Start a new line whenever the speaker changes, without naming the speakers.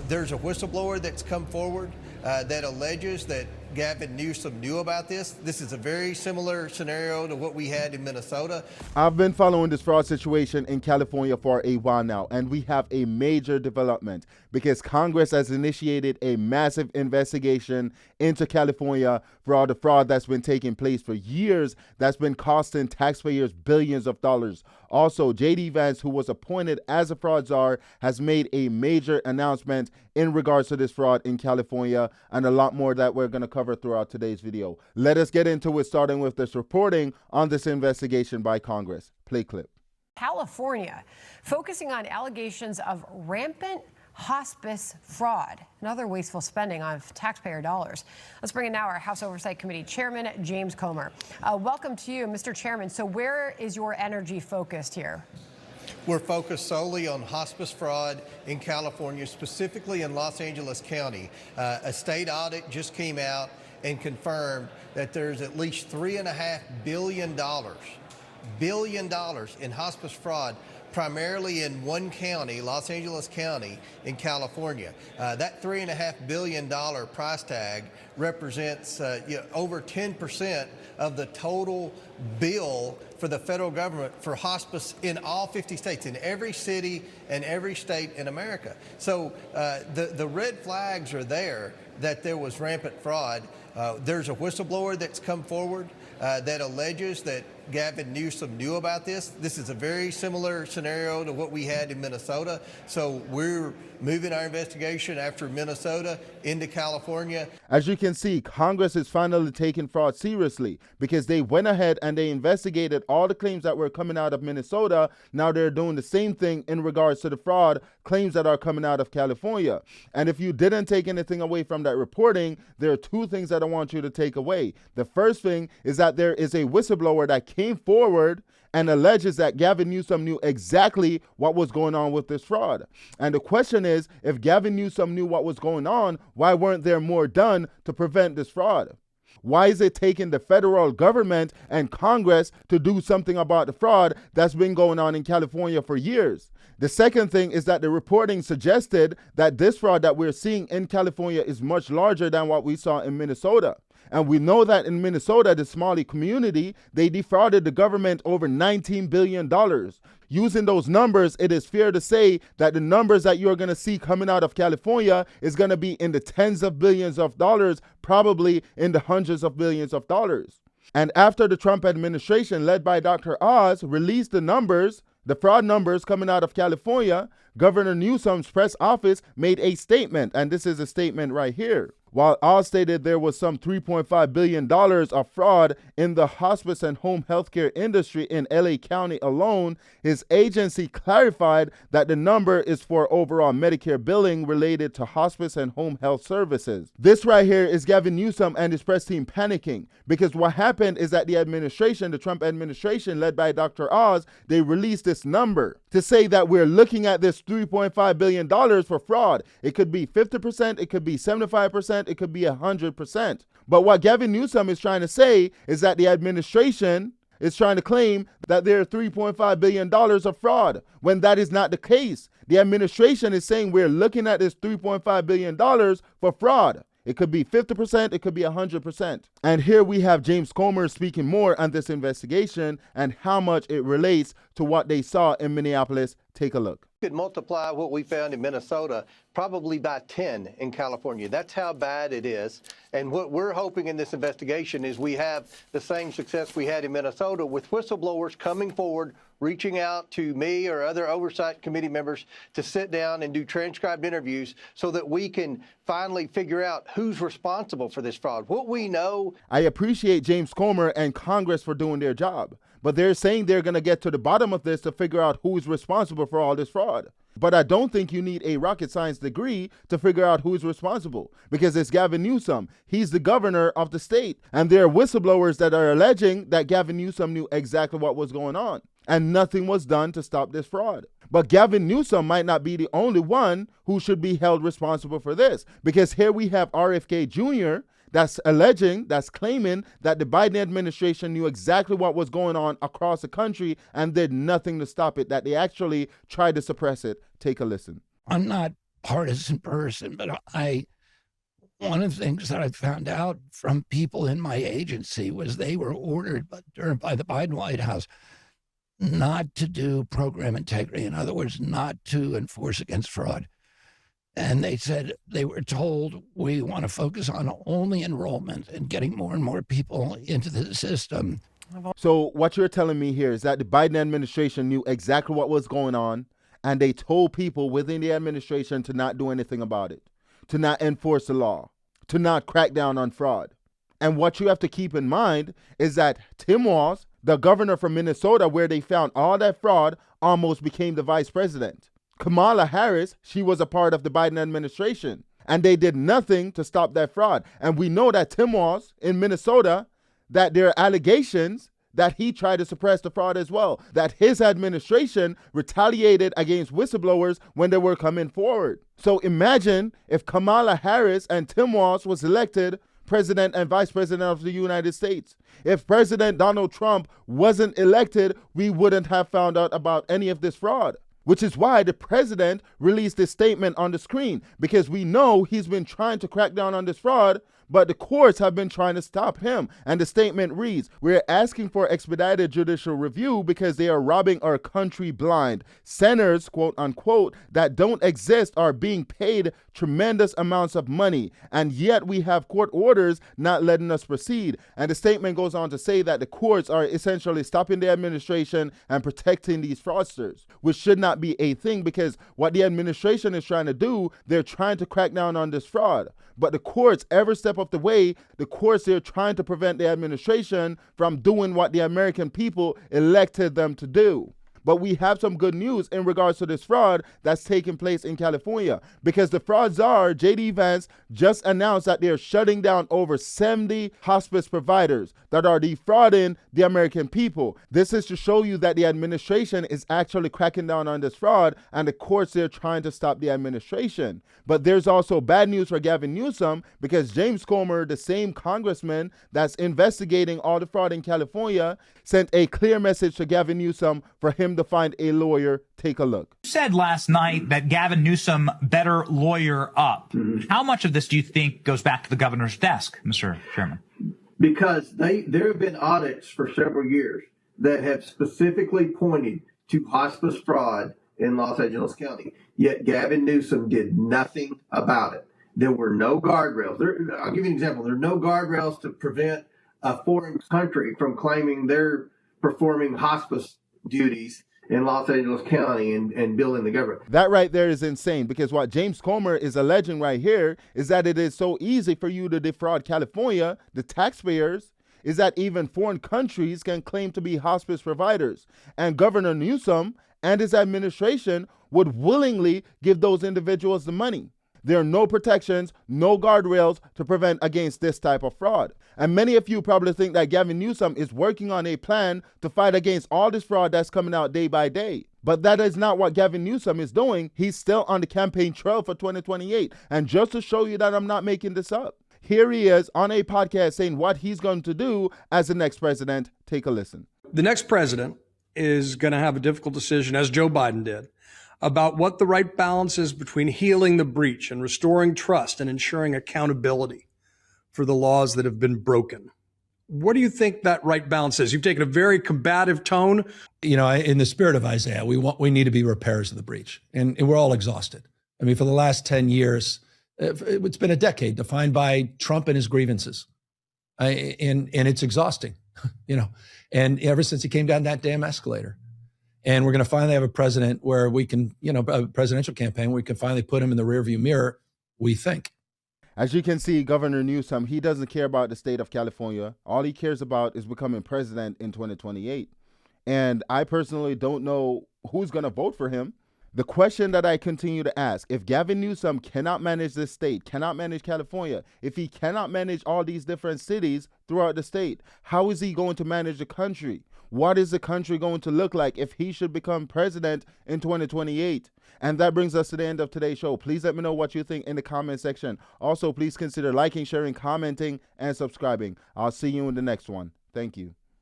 There's a whistleblower that's come forward that alleges that Gavin Newsom knew about this. This is a very similar scenario to what we had in Minnesota.
I've been following this fraud situation in California for a while now, and we have a major development because Congress has initiated a massive investigation into California for all the fraud that's been taking place for years that's been costing taxpayers billions of dollars. Also, J.D. Vance, who was appointed as a fraud czar, has made a major announcement in regards to this fraud in California, and a lot more that we're going to cover throughout today's video. Let us get into it, starting with this reporting on this investigation by Congress. Play clip.
California, focusing on allegations of rampant hospice fraud and other wasteful spending of taxpayer dollars. Let's bring in now our House Oversight Committee Chairman, James Comer. Welcome to you, Mr. Chairman. So where is your energy focused here?
We're focused solely on hospice fraud in California, specifically in Los Angeles County. A state audit just came out and confirmed that there's at least $3.5 billion in hospice fraud, primarily in one county, Los Angeles County in California. That $3.5 billion price tag represents over 10% of the total bill for the federal government for hospice in all 50 states, in every city and every state in America. So the red flags are there that there was rampant fraud. There's a whistleblower that's come forward that alleges that Gavin Newsom knew about this. This is a very similar scenario to what we had in Minnesota. So we're moving our investigation after Minnesota into California.
As you can see, Congress is finally taking fraud seriously because they went ahead and they investigated all the claims that were coming out of Minnesota. Now they're doing the same thing in regards to the fraud claims that are coming out of California. And if you didn't take anything away from that reporting, there are two things that I want you to take away. The first thing is that there is a whistleblower that came forward and alleges that Gavin Newsom knew exactly what was going on with this fraud. And the question is, if Gavin Newsom knew what was going on, why weren't there more done to prevent this fraud? Why is it taking the federal government and Congress to do something about the fraud that's been going on in California for years? The second thing is that the reporting suggested that this fraud that we're seeing in California is much larger than what we saw in Minnesota. And we know that in Minnesota, the Somali community, they defrauded the government over $19 billion. Using those numbers, it is fair to say that the numbers that you're going to see coming out of California is going to be in the tens of billions of dollars, probably in the hundreds of billions of dollars. And after the Trump administration, led by Dr. Oz, released the numbers, the fraud numbers coming out of California, Governor Newsom's press office made a statement, and this is a statement right here. While Oz stated there was some $3.5 billion of fraud in the hospice and home healthcare industry in LA County alone, his agency clarified that the number is for overall Medicare billing related to hospice and home health services. This right here is Gavin Newsom and his press team panicking because what happened is that the administration, the Trump administration led by Dr. Oz, they released this number to say that we're looking at this $3.5 billion for fraud. It could be 50%, it could be 75%, it could be 100%. But what Gavin Newsom is trying to say is that the administration is trying to claim that there are $3.5 billion of fraud, when that is not the case. The administration is saying we're looking at this $3.5 billion for fraud. It could be 50%, it could be 100%. And here we have James Comer speaking more on this investigation and how much it relates to what they saw in Minneapolis. Take a look.
You could multiply what we found in Minnesota probably by 10 in California. That's how bad it is. And what we're hoping in this investigation is we have the same success we had in Minnesota with whistleblowers coming forward, reaching out to me or other oversight committee members to sit down and do transcribed interviews so that we can finally figure out who's responsible for this fraud. What we know.
I appreciate James Comer and Congress for doing their job, but they're saying they're going to get to the bottom of this to figure out who's responsible for all this fraud. But I don't think you need a rocket science degree to figure out who's responsible, because it's Gavin Newsom. He's the governor of the state. And there are whistleblowers that are alleging that Gavin Newsom knew exactly what was going on, and nothing was done to stop this fraud. But Gavin Newsom might not be the only one who should be held responsible for this, because here we have RFK Jr., that's alleging, that's claiming that the Biden administration knew exactly what was going on across the country and did nothing to stop it, that they actually tried to suppress it. Take a listen.
I'm not partisan person, but one of the things that I found out from people in my agency was they were ordered by the Biden White House not to do program integrity. In other words, not to enforce against fraud. And they said they were told, we want to focus on only enrollment and getting more and more people into the system.
So what you're telling me here is that the Biden administration knew exactly what was going on, and they told people within the administration to not do anything about it, to not enforce the law, to not crack down on fraud. And what you have to keep in mind is that Tim Walz, the governor from Minnesota, where they found all that fraud, almost became the vice president. Kamala Harris, she was a part of the Biden administration, and they did nothing to stop that fraud. And we know that Tim Walz in Minnesota, that there are allegations that he tried to suppress the fraud as well, that his administration retaliated against whistleblowers when they were coming forward. So imagine if Kamala Harris and Tim Walz was elected president and vice president of the United States. If President Donald Trump wasn't elected, we wouldn't have found out about any of this fraud, which is why the president released this statement on the screen, because we know he's been trying to crack down on this fraud, but the courts have been trying to stop him. And the statement reads, we're asking for expedited judicial review because they are robbing our country blind. Centers, quote unquote, that don't exist are being paid tremendous amounts of money, and yet we have court orders not letting us proceed. And the statement goes on to say that the courts are essentially stopping the administration and protecting these fraudsters, which should not be a thing, because what the administration is trying to do, they're trying to crack down on this fraud. But the courts, every step of the way, the courts, they're trying to prevent the administration from doing what the American people elected them to do. But we have some good news in regards to this fraud that's taking place in California, because the fraud czar, J.D. Vance, just announced that they're shutting down over 70 hospice providers that are defrauding the American people. This is to show you that the administration is actually cracking down on this fraud, and the courts, they're trying to stop the administration. But there's also bad news for Gavin Newsom, because James Comer, the same congressman that's investigating all the fraud in California, sent a clear message to Gavin Newsom for him to find a lawyer. Take a look.
You said last night that Gavin Newsom better lawyer up. How much of this do you think goes back to the governor's desk, Mr. Chairman?
Because there have been audits for several years that have specifically pointed to hospice fraud in Los Angeles County, yet Gavin Newsom did nothing about it. There were no guardrails. I'll give you an example. There are no guardrails to prevent a foreign country from claiming they're performing hospice duties in Los Angeles County and billing the government.
That right there is insane, because what James Comer is alleging right here is that it is so easy for you to defraud California, the taxpayers, is that even foreign countries can claim to be hospice providers. And Governor Newsom and his administration would willingly give those individuals the money. There are no protections, no guardrails to prevent against this type of fraud. And many of you probably think that Gavin Newsom is working on a plan to fight against all this fraud that's coming out day by day. But that is not what Gavin Newsom is doing. He's still on the campaign trail for 2028. And just to show you that I'm not making this up, here he is on a podcast saying what he's going to do as the next president. Take a listen.
The next president is going to have a difficult decision, as Joe Biden did, about what the right balance is between healing the breach and restoring trust and ensuring accountability for the laws that have been broken. What do you think that right balance is? You've taken a very combative tone.
You know, in the spirit of Isaiah, we need to be repairers of the breach, and we're all exhausted. I mean, for the last 10 years, it's been a decade defined by Trump and his grievances, and it's exhausting, you know. And ever since he came down that damn escalator. And we're going to finally have a president where we can, you know, a presidential campaign where we can finally put him in the rearview mirror, we think.
As you can see, Governor Newsom, he doesn't care about the state of California. All he cares about is becoming president in 2028. And I personally don't know who's going to vote for him. The question that I continue to ask, if Gavin Newsom cannot manage this state, cannot manage California, if he cannot manage all these different cities throughout the state, how is he going to manage the country? What is the country going to look like if he should become president in 2028? And that brings us to the end of today's show. Please let me know what you think in the comment section. Also, please consider liking, sharing, commenting, and subscribing. I'll see you in the next one. Thank you.